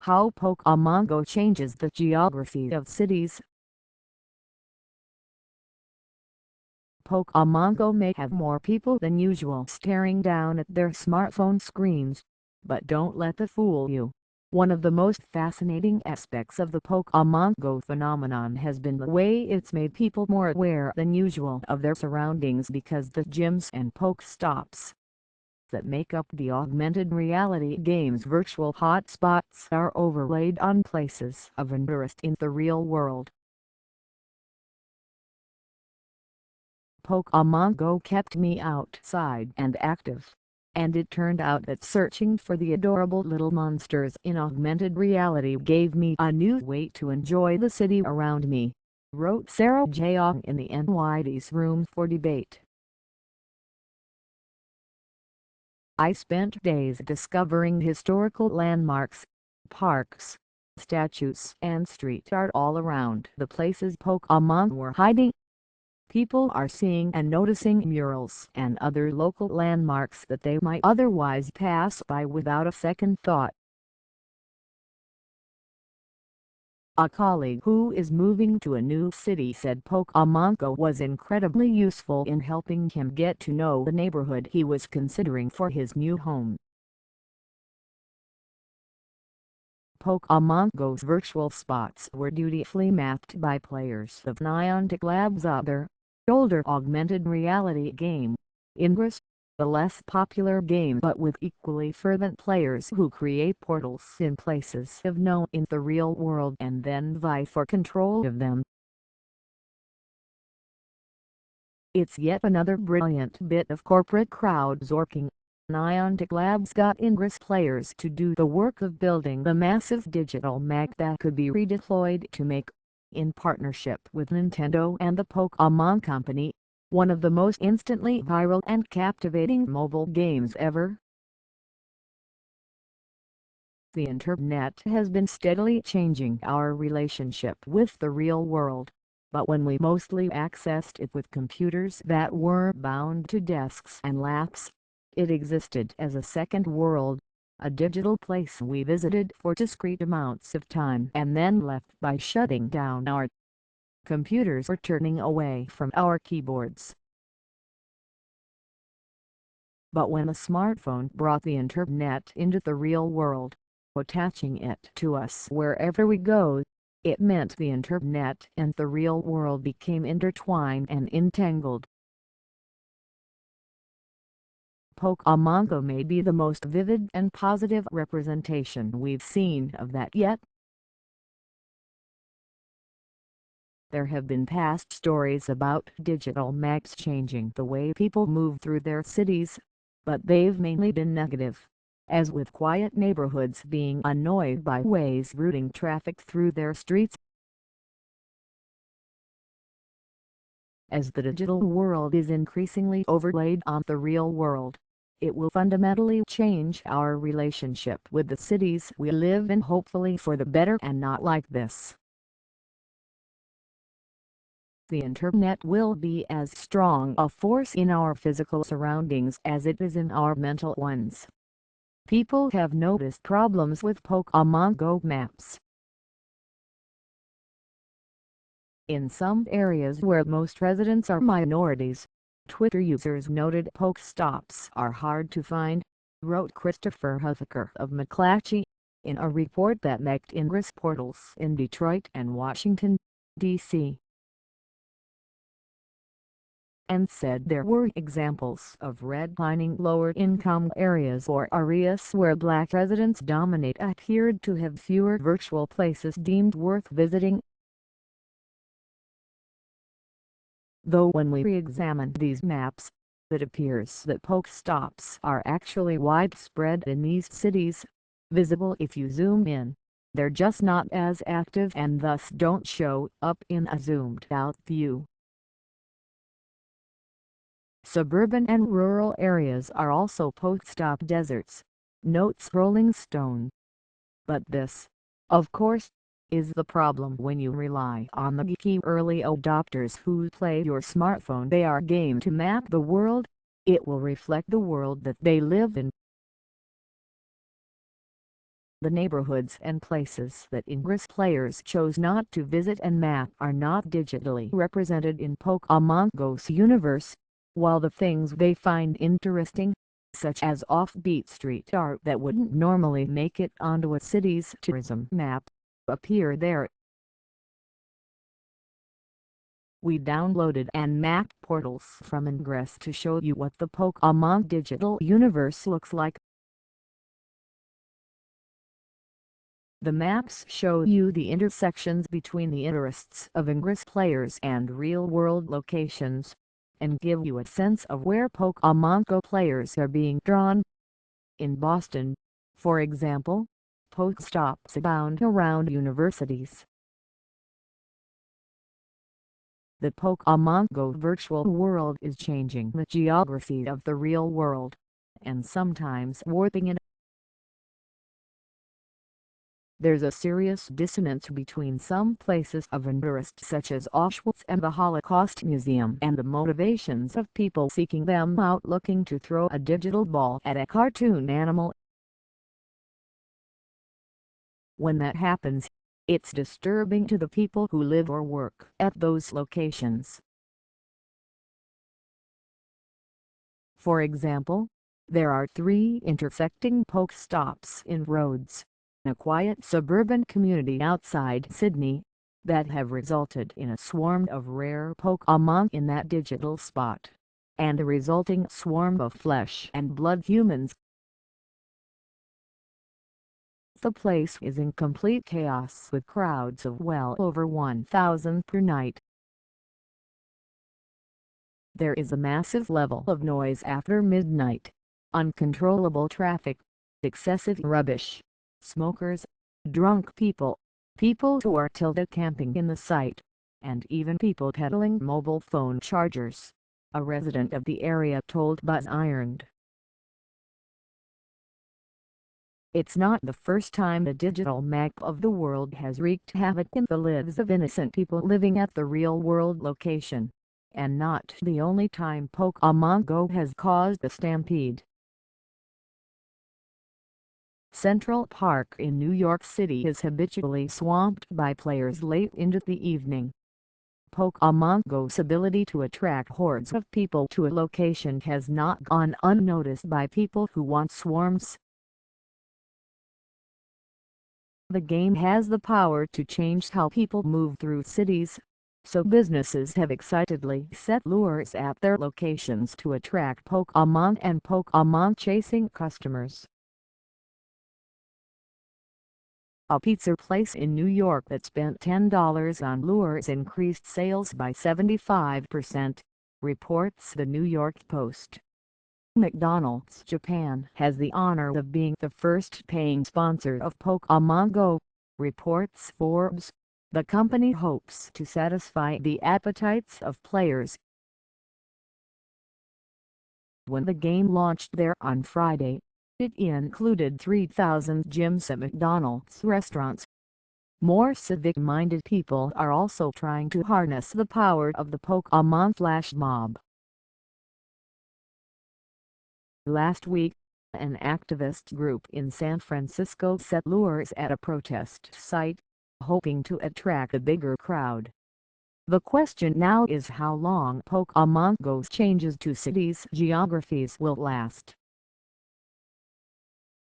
How Pokémon Go changes the geography of cities. Pokémon Go may have more people than usual staring down at their smartphone screens, but don't let that fool you. One of the most fascinating aspects of the Pokémon Go phenomenon has been the way it's made people more aware than usual of their surroundings, because the gyms and Pokestops that make up the augmented reality game's virtual hotspots are overlaid on places of interest in the real world. Pokémon Go kept me outside and active, and it turned out that searching for the adorable little monsters in augmented reality gave me a new way to enjoy the city around me, wrote Sarah J. Ong in the NYD's Room for Debate. I spent days discovering historical landmarks, parks, statues and street art all around the places Pokémon were hiding. People are seeing and noticing murals and other local landmarks that they might otherwise pass by without a second thought. A colleague who is moving to a new city said Pokémon Go was incredibly useful in helping him get to know the neighborhood he was considering for his new home. Pokémon Go's virtual spots were dutifully mapped by players of Niantic Labs' other, older augmented reality game, Ingress, a less popular game but with equally fervent players who create portals in places of note in the real world and then vie for control of them. It's yet another brilliant bit of corporate crowdsourcing. Niantic Labs got Ingress players to do the work of building the massive digital map that could be redeployed to make, in partnership with Nintendo and the Pokémon Company, one of the most instantly viral and captivating mobile games ever. The internet has been steadily changing our relationship with the real world, but when we mostly accessed it with computers that were bound to desks and laps, it existed as a second world, a digital place we visited for discrete amounts of time and then left by shutting down our computers or turning away from our keyboards. But when a smartphone brought the internet into the real world, attaching it to us wherever we go, it meant the internet and the real world became intertwined and entangled. Pokémon Go may be the most vivid and positive representation we've seen of that yet. There have been past stories about digital maps changing the way people move through their cities, but they've mainly been negative, as with quiet neighborhoods being annoyed by Waze routing traffic through their streets. As the digital world is increasingly overlaid on the real world, it will fundamentally change our relationship with the cities we live in, hopefully for the better and not like this. The internet will be as strong a force in our physical surroundings as it is in our mental ones. People have noticed problems with Pokémon Go maps. In some areas where most residents are minorities, Twitter users noted Pokestops are hard to find, wrote Christopher Huffaker of McClatchy, in a report that mapped Ingress portals in Detroit and Washington, D.C. and said there were examples of redlining lower-income areas or areas where black residents dominate appeared to have fewer virtual places deemed worth visiting. Though when we re-examine these maps, it appears that Pokestops are actually widespread in these cities, visible if you zoom in. They're just not as active and thus don't show up in a zoomed-out view. Suburban and rural areas are also Pokestop deserts, notes Rolling Stone. But this, of course, is the problem when you rely on the geeky early adopters who play your smartphone AR game to map the world. It will reflect the world that they live in. The neighborhoods and places that Ingress players chose not to visit and map are not digitally represented in Pokémon Go's universe, while the things they find interesting, such as offbeat street art that wouldn't normally make it onto a city's tourism map, appear there. We downloaded and mapped portals from Ingress to show you what the Pokémon digital universe looks like. The maps show you the intersections between the interests of Ingress players and real-world locations, and give you a sense of where Pokémon Go players are being drawn. In Boston, for example, Pokestops abound around universities. The Pokémon Go virtual world is changing the geography of the real world, and sometimes warping it. There's a serious dissonance between some places of interest such as Auschwitz and the Holocaust Museum and the motivations of people seeking them out looking to throw a digital ball at a cartoon animal. When that happens, it's disturbing to the people who live or work at those locations. For example, there are 3 intersecting Pokestops in Rhodes, a quiet suburban community outside Sydney, that have resulted in a swarm of rare Pokémon in that digital spot, and a resulting swarm of flesh and blood humans. The place is in complete chaos with crowds of well over 1,000 per night. There is a massive level of noise after midnight, uncontrollable traffic, excessive rubbish, smokers, drunk people, people who are tilde camping in the site, and even people peddling mobile phone chargers, a resident of the area told BuzzIron. It's not the first time a digital map of the world has wreaked havoc in the lives of innocent people living at the real-world location, and not the only time Pokémon Go has caused a stampede. Central Park in New York City is habitually swamped by players late into the evening. Pokémon Go's ability to attract hordes of people to a location has not gone unnoticed by people who want swarms. The game has the power to change how people move through cities, so businesses have excitedly set lures at their locations to attract Pokémon and Pokémon-chasing customers. A pizza place in New York that spent $10 on lures increased sales by 75%, reports the New York Post. McDonald's Japan has the honor of being the first paying sponsor of Pokémon Go, reports Forbes. The company hopes to satisfy the appetites of players. When the game launched there on Friday, it included 3,000 gyms at McDonald's restaurants. More civic-minded people are also trying to harness the power of the Pokémon flash mob. Last week, an activist group in San Francisco set lures at a protest site, hoping to attract a bigger crowd. The question now is how long Pokémon Go's changes to cities' geographies will last.